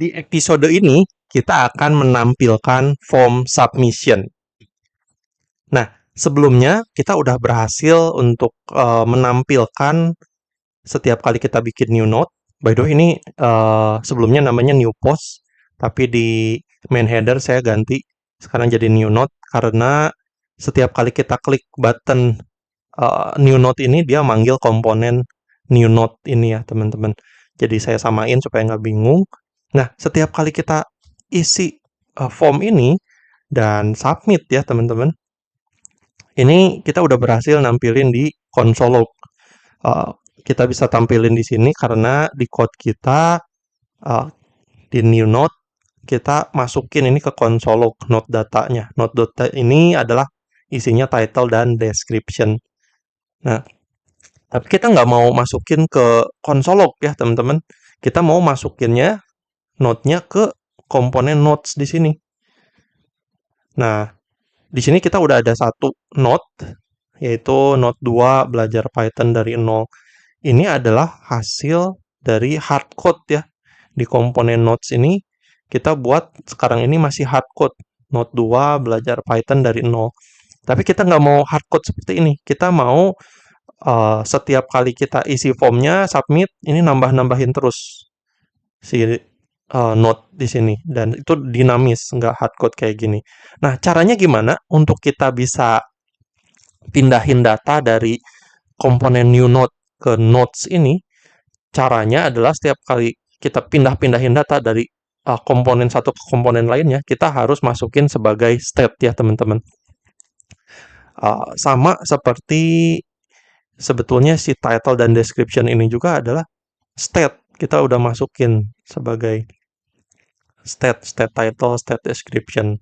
Di episode ini, kita akan menampilkan form submission. Nah, sebelumnya kita udah berhasil untuk menampilkan setiap kali kita bikin new note. By the way, ini sebelumnya namanya new post, tapi di main header saya ganti sekarang jadi new note karena setiap kali kita klik button new note ini, dia manggil komponen new note ini ya, teman-teman. Jadi saya samain supaya nggak bingung. Nah, setiap kali kita isi form ini dan submit ya, teman-teman. Ini kita udah berhasil nampilin di console log. Kita bisa tampilin di sini karena di code kita di new note kita masukin ini ke console log note datanya. Note data ini adalah isinya title dan description. Nah, tapi kita nggak mau masukin ke console log ya, teman-teman. Kita mau masukinnya note-nya ke komponen notes di sini. Nah, di sini kita udah ada satu note, yaitu note 2 belajar Python dari 0. Ini adalah hasil dari hardcode ya. Di komponen notes ini, kita buat sekarang ini masih hardcode. Note 2 belajar Python dari 0. Tapi kita nggak mau hardcode seperti ini. Kita mau setiap kali kita isi formnya, submit, ini nambah-nambahin terus si note di sini. Dan itu dinamis, nggak hardcode kayak gini. Nah, caranya gimana untuk kita bisa pindahin data dari komponen new note ke notes ini? Caranya adalah setiap kali kita pindah-pindahin data dari komponen satu ke komponen lainnya, kita harus masukin sebagai state ya, teman-teman. Sama seperti sebetulnya si title dan description ini juga adalah state. Kita udah masukin sebagai state title, state description.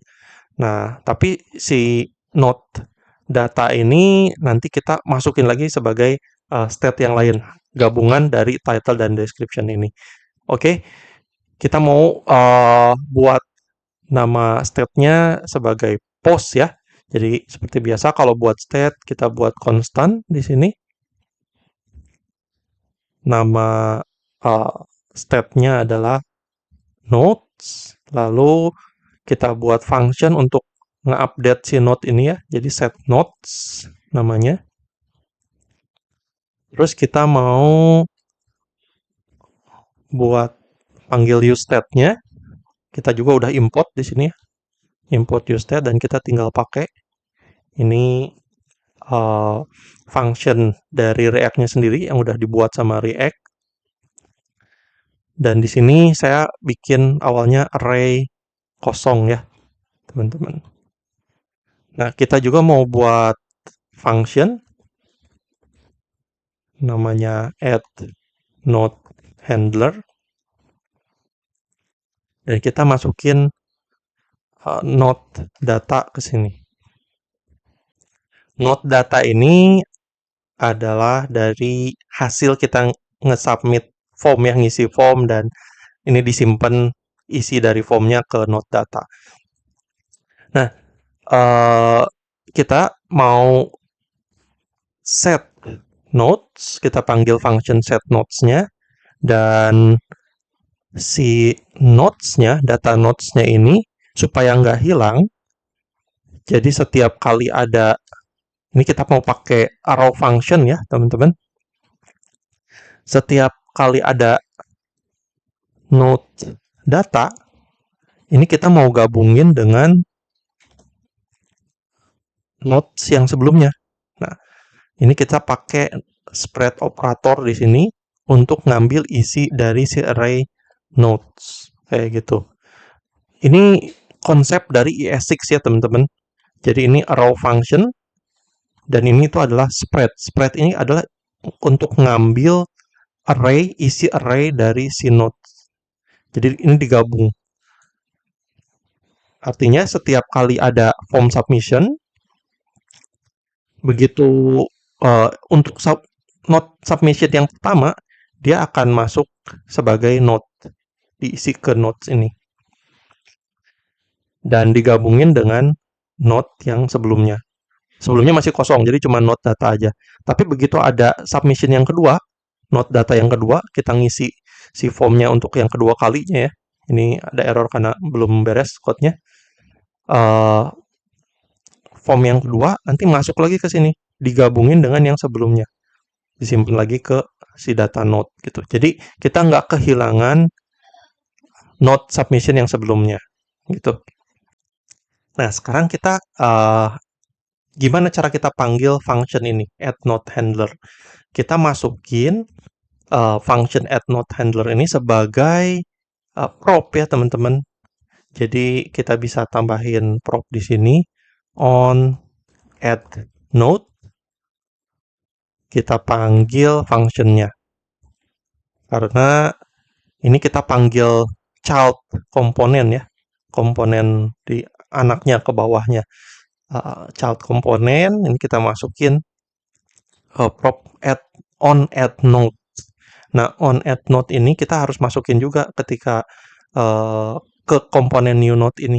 Nah, tapi si note data ini nanti kita masukin lagi sebagai state yang lain, gabungan dari title dan description ini. Oke, kita mau buat nama state-nya sebagai post ya. Jadi seperti biasa kalau buat state kita buat constant di sini. Nama state-nya adalah notes, lalu kita buat function untuk nge-update si note ini ya, jadi set notes namanya. Terus kita mau buat panggil useState-nya, kita juga udah import di sini ya, import useState, dan kita tinggal pakai ini function dari React-nya sendiri yang udah dibuat sama React. Dan di sini saya bikin awalnya array kosong ya, teman-teman. Nah, kita juga mau buat function namanya add node handler, dan kita masukin node data ke sini. Node data ini adalah dari hasil kita nge-submit form yang ngisi form, dan ini disimpan isi dari formnya ke node data. Nah, kita mau set nodes, kita panggil function set nodes-nya, dan si nodes-nya, data nodes-nya ini supaya nggak hilang, jadi setiap kali ada, ini kita mau pakai arrow function ya, teman-teman. Setiap kali ada node data, ini kita mau gabungin dengan nodes yang sebelumnya. Nah, ini kita pakai spread operator di sini untuk ngambil isi dari si array nodes kayak gitu. Ini konsep dari ES6 ya, teman-teman. Jadi ini arrow function, dan ini itu adalah spread. Spread ini adalah untuk ngambil array, isi array dari si nodes. Jadi ini digabung. Artinya setiap kali ada form submission, begitu untuk node submission yang pertama, dia akan masuk sebagai node, diisi ke nodes ini. Dan digabungin dengan node yang sebelumnya. Sebelumnya masih kosong, jadi cuma node data aja. Tapi begitu ada submission yang kedua, node data yang kedua, kita ngisi si formnya untuk yang kedua kalinya ya. Ini ada error karena belum beres code-nya. Form yang kedua nanti masuk lagi ke sini, digabungin dengan yang sebelumnya, disimpan lagi ke si data node gitu. Jadi kita nggak kehilangan node submission yang sebelumnya gitu. Nah, sekarang kita gimana cara kita panggil function ini, add node handler. Kita masukin function add node handler ini sebagai prop ya teman-teman. Jadi kita bisa tambahin prop di sini on add node, kita panggil functionnya. Karena ini kita panggil child komponen ya, komponen di anaknya ke bawahnya. Child komponen ini kita masukin prop add node. Nah, on add node ini kita harus masukin juga ketika ke komponen new node ini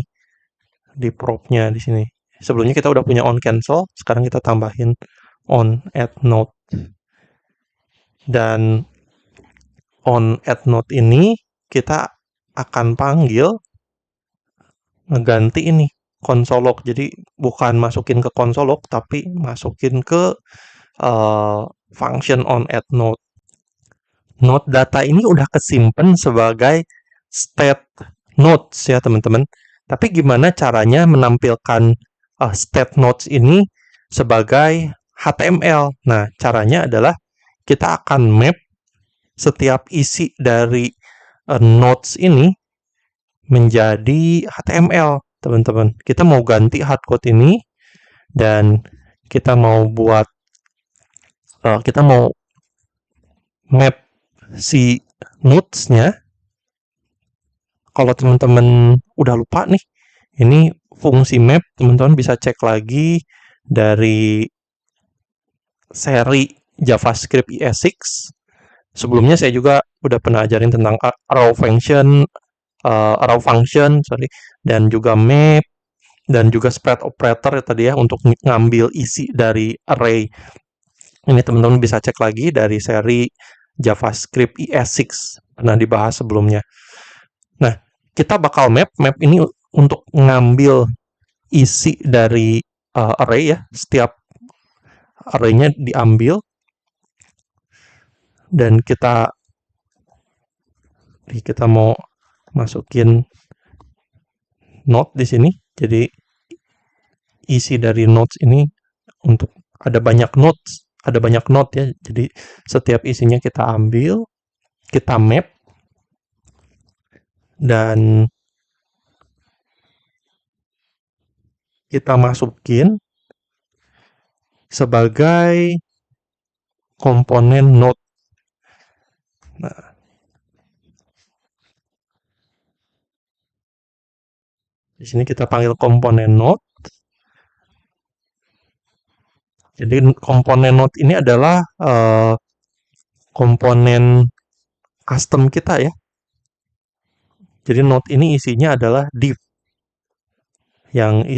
di propnya di sini. Sebelumnya kita udah punya on cancel, sekarang kita tambahin on add node. Dan on add node ini kita akan panggil ngeganti ini console log. Jadi bukan masukin ke console log tapi masukin ke function on add node. Node data ini udah kesimpan sebagai state nodes ya teman-teman. Tapi gimana caranya menampilkan state nodes ini sebagai HTML? Nah, caranya adalah kita akan map setiap isi dari nodes ini menjadi HTML, teman-teman. Kita mau ganti hardcode ini dan kita mau buat kita mau map si nodes-nya. Kalau teman-teman udah lupa nih, ini fungsi map, teman-teman bisa cek lagi dari seri JavaScript ES6. Sebelumnya saya juga udah pernah ajarin tentang arrow function, dan juga map, dan juga spread operator ya tadi ya untuk ngambil isi dari array. Ini teman-teman bisa cek lagi dari seri JavaScript ES6, pernah dibahas sebelumnya. Nah, kita bakal map ini untuk ngambil isi dari array ya, setiap array-nya diambil dan kita mau masukin node di sini. Jadi isi dari nodes ini untuk ada banyak node ya. Jadi setiap isinya kita ambil, kita map dan kita masukin sebagai komponen node. Nah, di sini kita panggil komponen node. Jadi komponen node ini adalah komponen custom kita ya. Jadi node ini isinya adalah div yang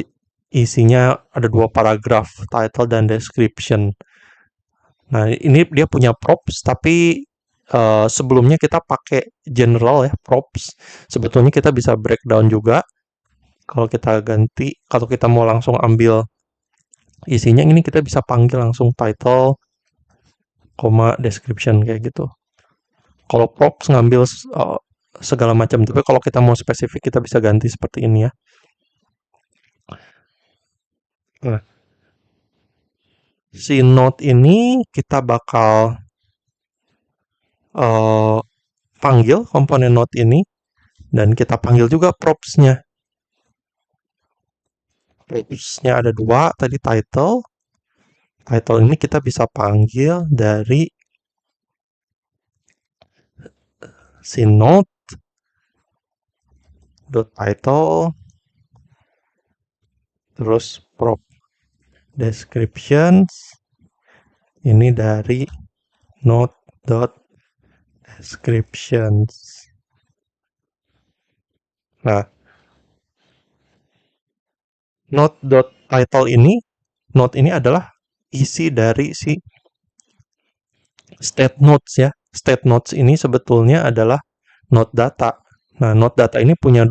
isinya ada 2 paragraf, title dan description. Nah, ini dia punya props, tapi sebelumnya kita pakai general ya, props. Sebetulnya kita bisa breakdown juga. Kalau kita ganti, kalau kita mau langsung ambil isinya, ini kita bisa panggil langsung title, description kayak gitu. Kalau props ngambil segala macam, tapi kalau kita mau spesifik kita bisa ganti seperti ini ya. Nah, si node ini kita bakal panggil komponen node ini dan kita panggil juga props-nya. Props-nya ada 2 tadi title. Title ini kita bisa panggil dari si node .title terus prop descriptions ini dari node.descriptions. Nah, node.title ini adalah isi dari si state nodes ya. State nodes ini sebetulnya adalah node data. Nah, note data ini punya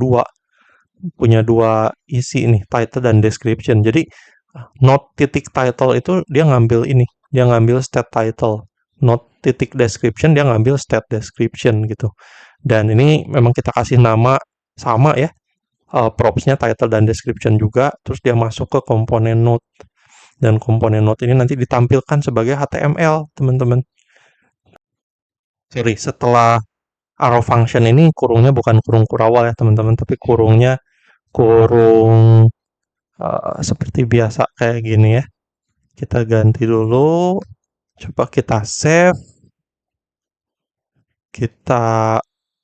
dua isi nih, title dan description. Jadi note titik title itu dia ngambil ini, dia ngambil state title. Note titik description dia ngambil state description gitu. Dan ini memang kita kasih nama sama ya, propsnya title dan description juga. Terus dia masuk ke komponen note, dan komponen note ini nanti ditampilkan sebagai HTML, teman-teman. Sorry, setelah arrow function ini kurungnya bukan kurung kurawal ya teman-teman, tapi kurungnya kurung seperti biasa kayak gini ya. Kita ganti dulu, coba kita save, kita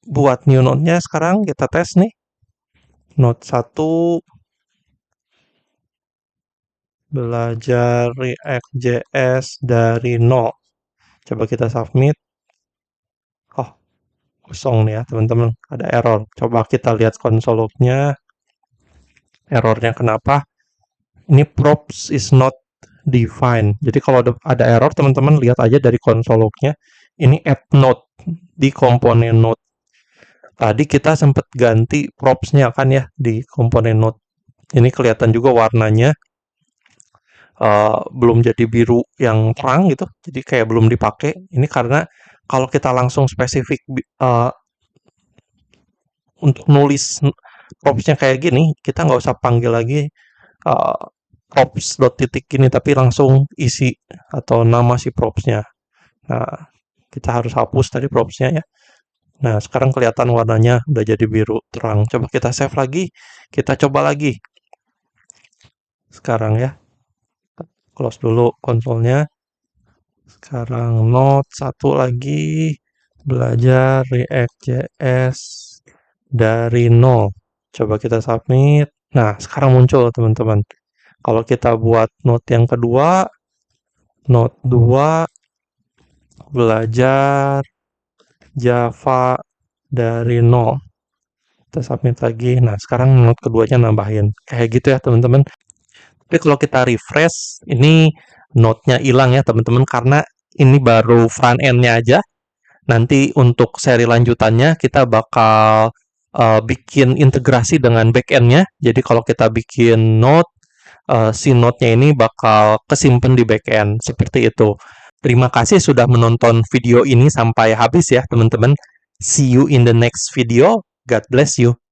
buat new node-nya sekarang, kita tes nih. Node 1, belajar React.js dari nol. Coba kita submit. Oh, kosong nih ya teman-teman, ada error. Coba kita lihat console log-nya. Errornya kenapa? Ini props is not defined. Jadi kalau ada error, teman-teman lihat aja dari console log-nya. Ini add node di komponen node. Tadi kita sempat ganti props-nya kan ya di komponen node. Ini kelihatan juga warnanya belum jadi biru yang terang gitu. Jadi kayak belum dipakai. Ini karena kalau kita langsung spesifik untuk nulis props-nya kayak gini, kita nggak usah panggil lagi uh, props dot titik gini, tapi langsung isi atau nama si propsnya. Nah, kita harus hapus tadi propsnya ya. Nah, sekarang kelihatan warnanya udah jadi biru terang. Coba kita save lagi, kita coba lagi. Sekarang ya, close dulu konsolnya. Sekarang note 1 lagi, belajar React.js dari nol. Coba kita submit. Nah, sekarang muncul teman-teman. Kalau kita buat note yang kedua, note 2, belajar Java dari nol. Kita submit lagi. Nah, sekarang note keduanya nambahin. Kayak gitu ya, teman-teman. Tapi kalau kita refresh, ini note-nya hilang ya, teman-teman, karena ini baru front end-nya aja. Nanti untuk seri lanjutannya, kita bakal bikin integrasi dengan back end-nya. Jadi kalau kita bikin note, si note-nya ini bakal kesimpan di back end. Seperti itu. Terima kasih sudah menonton video ini sampai habis ya, teman-teman. See you in the next video. God bless you.